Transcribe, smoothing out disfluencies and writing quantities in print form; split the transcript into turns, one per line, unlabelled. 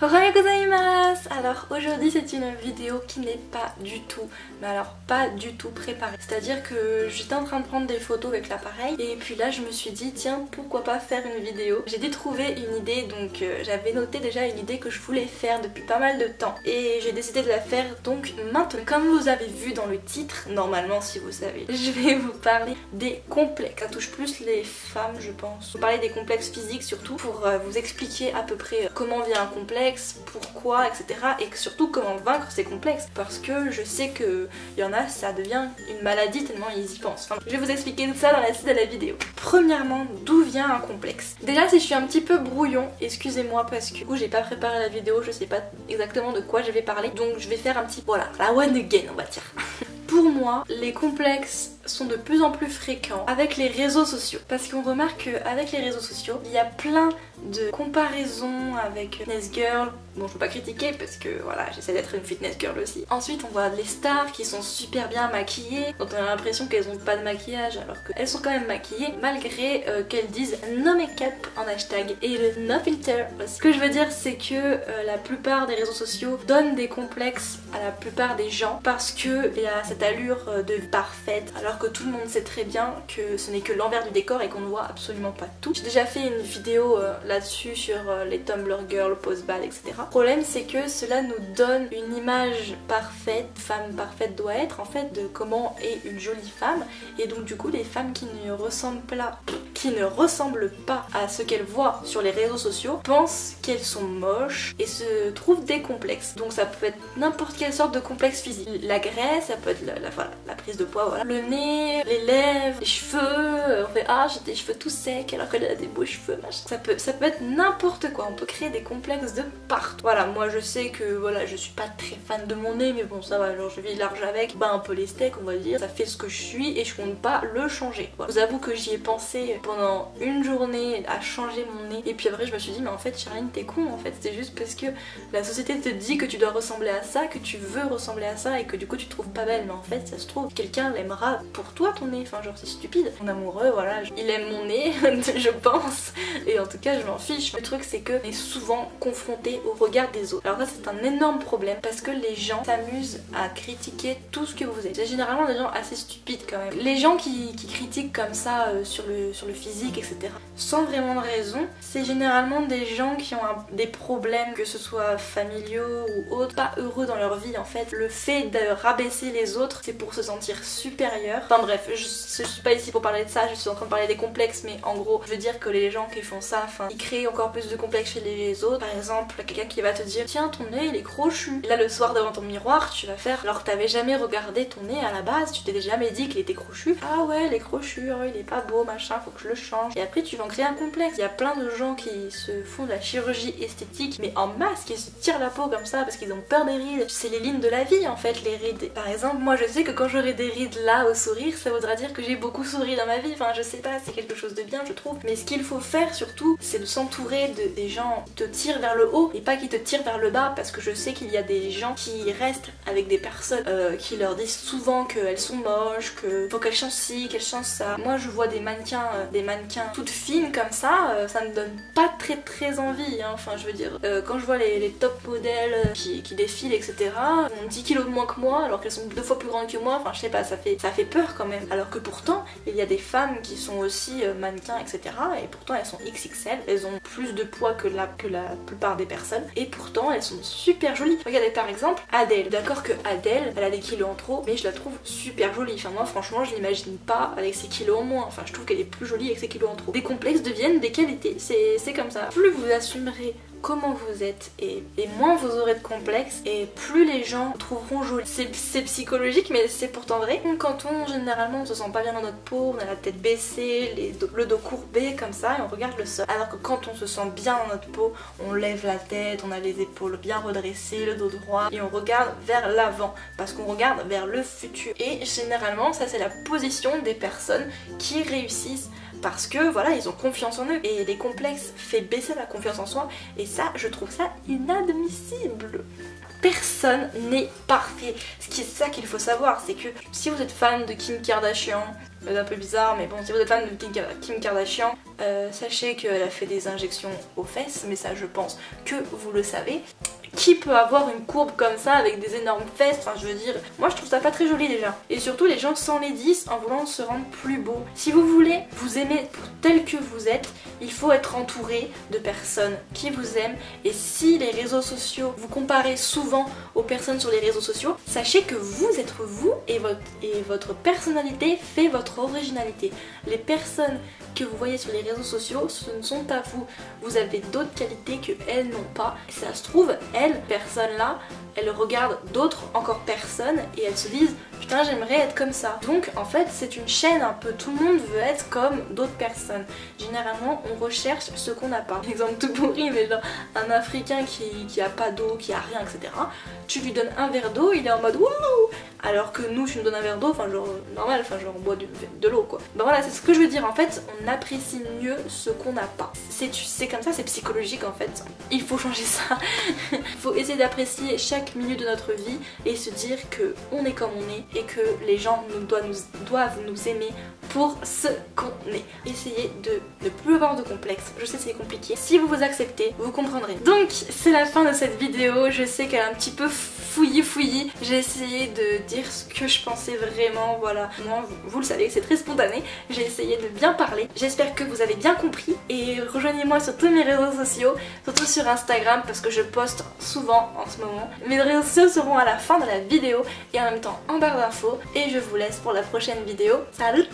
Ohayou gozaimasu! Alors aujourd'hui c'est une vidéo qui n'est pas du tout, mais alors pas du tout préparée. C'est-à-dire que j'étais en train de prendre des photos avec l'appareil et puis là je me suis dit tiens pourquoi pas faire une vidéo. J'ai dû trouver une idée donc j'avais noté déjà une idée que je voulais faire depuis pas mal de temps et j'ai décidé de la faire donc maintenant. Comme vous avez vu dans le titre, normalement si vous savez, je vais vous parler des complexes. Ça touche plus les femmes je pense. Je vais vous parler des complexes physiques surtout pour vous expliquer à peu près comment vient un complexe, pourquoi, etc. et surtout comment vaincre ces complexes parce que je sais que il y en a ça devient une maladie tellement ils y pensent. Enfin, je vais vous expliquer tout ça dans la suite de la vidéo. Premièrement, d'où vient un complexe? Déjà si je suis un petit peu brouillon, excusez-moi parce que du coup j'ai pas préparé la vidéo, je sais pas exactement de quoi je vais parler donc je vais faire un petit, voilà, la one again on va dire. Pour moi, les complexes sont de plus en plus fréquents avec les réseaux sociaux. Parce qu'on remarque qu'avec les réseaux sociaux, il y a plein de comparaisons avec fitness girl. Bon, je peux pas critiquer parce que voilà, j'essaie d'être une fitness girl aussi. Ensuite, on voit les stars qui sont super bien maquillées, dont on a l'impression qu'elles ont pas de maquillage alors qu'elles sont quand même maquillées malgré qu'elles disent no make-up en hashtag et le no filter aussi. Ce que je veux dire, c'est que la plupart des réseaux sociaux donnent des complexes à la plupart des gens parce que il y a cette allure de parfaite alors que tout le monde sait très bien que ce n'est que l'envers du décor et qu'on ne voit absolument pas tout. J'ai déjà fait une vidéo là-dessus sur les Tumblr girls, pose ball, etc. Le problème c'est que cela nous donne une image parfaite, femme parfaite doit être en fait de comment est une jolie femme et donc du coup les femmes qui ne ressemblent pas à ce qu'elles voient sur les réseaux sociaux pensent qu'elles sont moches et se trouvent des complexes. Donc ça peut être n'importe quelle sorte de complexe physique. La graisse, ça peut être la prise de poids, voilà. Le nez, les lèvres, les cheveux, on fait ah j'ai des cheveux tout secs alors qu'elle a des beaux cheveux, machin. Ça peut être n'importe quoi, on peut créer des complexes de partout. Voilà, moi je sais que voilà, je suis pas très fan de mon nez mais bon ça va, genre je vis large avec, bah un peu les steaks on va dire, ça fait ce que je suis et je compte pas le changer. Voilà. Je vous avoue que j'y ai pensé pendant une journée à changer mon nez et puis après je me suis dit mais en fait Charline t'es con en fait, c'est juste parce que la société te dit que tu dois ressembler à ça, que tu veux ressembler à ça et que du coup tu te trouves pas belle mais en fait ça se trouve quelqu'un l'aimera pour toi ton nez, enfin genre c'est stupide. Mon amoureux voilà, il aime mon nez je pense et en tout cas je m'en fiche. Le truc c'est que on est souvent confronté au regard des autres. Alors ça c'est un énorme problème parce que les gens s'amusent à critiquer tout ce que vous êtes. C'est généralement des gens assez stupides quand même. Les gens qui critiquent comme ça sur le physique etc. sans vraiment de raison, c'est généralement des gens qui ont des problèmes que ce soit familiaux ou autres, pas heureux dans leur vie en fait. Le fait de rabaisser les autres c'est pour se sentir supérieur. Enfin bref, je suis pas ici pour parler de ça, je suis en train de parler des complexes mais en gros je veux dire que les gens qui font ça, enfin ils créent encore plus de complexes chez les autres. Par exemple quelqu'un qui va te dire tiens ton nez il est crochu. Et là le soir devant ton miroir tu vas faire alors que t'avais jamais regardé ton nez à la base, tu t'es jamais dit qu'il était crochu. Ah ouais il est crochu, oh, il est pas beau machin, faut que je le change. Et après tu vas en créer un complexe. Il y a plein de gens qui se font de la chirurgie esthétique mais en masse, qui se tirent la peau comme ça parce qu'ils ont peur des rides. C'est les lignes de la vie en fait les rides. Par exemple moi je sais que quand j'aurai des rides là au sourire ça voudra dire que j'ai beaucoup souri dans ma vie. Enfin je sais pas, c'est quelque chose de bien je trouve. Mais ce qu'il faut faire surtout c'est de s'entourer des gens qui te tirent vers le haut et pas qui te tirent vers le bas parce que je sais qu'il y a des gens qui restent avec des personnes qui leur disent souvent qu'elles sont moches, que faut qu'elles changent ci, qu'elles changent ça. Moi je vois des mannequins toutes fines comme ça, ça me donne pas très envie hein. Enfin je veux dire quand je vois les top modèles qui défilent etc, ont 10 kilos de moins que moi alors qu'elles sont 2 fois plus grandes que moi, enfin je sais pas, ça fait peur quand même. Alors que pourtant il y a des femmes qui sont aussi mannequins etc et pourtant elles sont XXL, elles ont plus de poids que la plupart des personnes et pourtant elles sont super jolies. Regardez par exemple Adèle, d'accord que Adèle elle a des kilos en trop mais je la trouve super jolie. Enfin moi franchement je l'imagine pas avec ses kilos en moins, enfin je trouve qu'elle est plus jolie avec ses kilos en trop. Des complexes deviennent des qualités, c'est comme ça. Plus vous assumerez comment vous êtes et moins vous aurez de complexes et plus les gens trouveront joli. C'est psychologique mais c'est pourtant vrai. Quand généralement on se sent pas bien dans notre peau, on a la tête baissée, le dos courbé comme ça et on regarde le sol. Alors que quand on se sent bien dans notre peau, on lève la tête, on a les épaules bien redressées, le dos droit et on regarde vers l'avant parce qu'on regarde vers le futur. Et généralement ça c'est la position des personnes qui réussissent parce que voilà ils ont confiance en eux et les complexes fait baisser la confiance en soi et ça je trouve ça inadmissible. Personne n'est parfait. C'est ça qu'il faut savoir, c'est que si vous êtes fan de Kim Kardashian, un peu bizarre, mais bon, si vous êtes fan de Kim Kardashian, sachez qu'elle a fait des injections aux fesses, mais ça je pense que vous le savez. Qui peut avoir une courbe comme ça avec des énormes fesses? Enfin je veux dire, moi je trouve ça pas très joli déjà. Et surtout les gens s'enlaidissent en voulant se rendre plus beau. Si vous voulez vous aimer pour tel que vous êtes, il faut être entouré de personnes qui vous aiment. Et si les réseaux sociaux, vous comparez souvent aux personnes sur les réseaux sociaux, sachez que vous êtes vous et votre personnalité fait votre originalité. Les personnes que vous voyez sur les réseaux sociaux, ce ne sont pas vous. Vous avez d'autres qualités que elles n'ont pas. Et ça se trouve, elles, personnes-là, elles regardent d'autres encore personnes et elles se disent putain j'aimerais être comme ça. Donc en fait c'est une chaîne un peu, tout le monde veut être comme d'autres personnes. Généralement on recherche ce qu'on n'a pas. Exemple tout pourri mais genre un Africain qui a pas d'eau, qui a rien etc. Tu lui donnes un verre d'eau, il est en mode wouh. Alors que nous tu nous donnes un verre d'eau, enfin genre normal, enfin genre on boit de l'eau quoi. Ben voilà c'est ce que je veux dire en fait, on apprécie mieux ce qu'on n'a pas. C'est comme ça, c'est psychologique en fait. Il faut changer ça. Il faut essayer d'apprécier chaque minute de notre vie et se dire que on est comme on est et que les gens doivent nous aimer pour ce qu'on est. Essayez de ne plus avoir de complexe. Je sais c'est compliqué. Si vous vous acceptez, vous comprendrez. Donc c'est la fin de cette vidéo. Je sais qu'elle est un petit peu fouillis. J'ai essayé de dire ce que je pensais vraiment, voilà. Moi, vous le savez, c'est très spontané. J'ai essayé de bien parler. J'espère que vous avez bien compris et rejoignez-moi sur tous mes réseaux sociaux, surtout sur Instagram parce que je poste souvent en ce moment. Mes réseaux sociaux seront à la fin de la vidéo et en même temps en barre d'infos et je vous laisse pour la prochaine vidéo. Salut!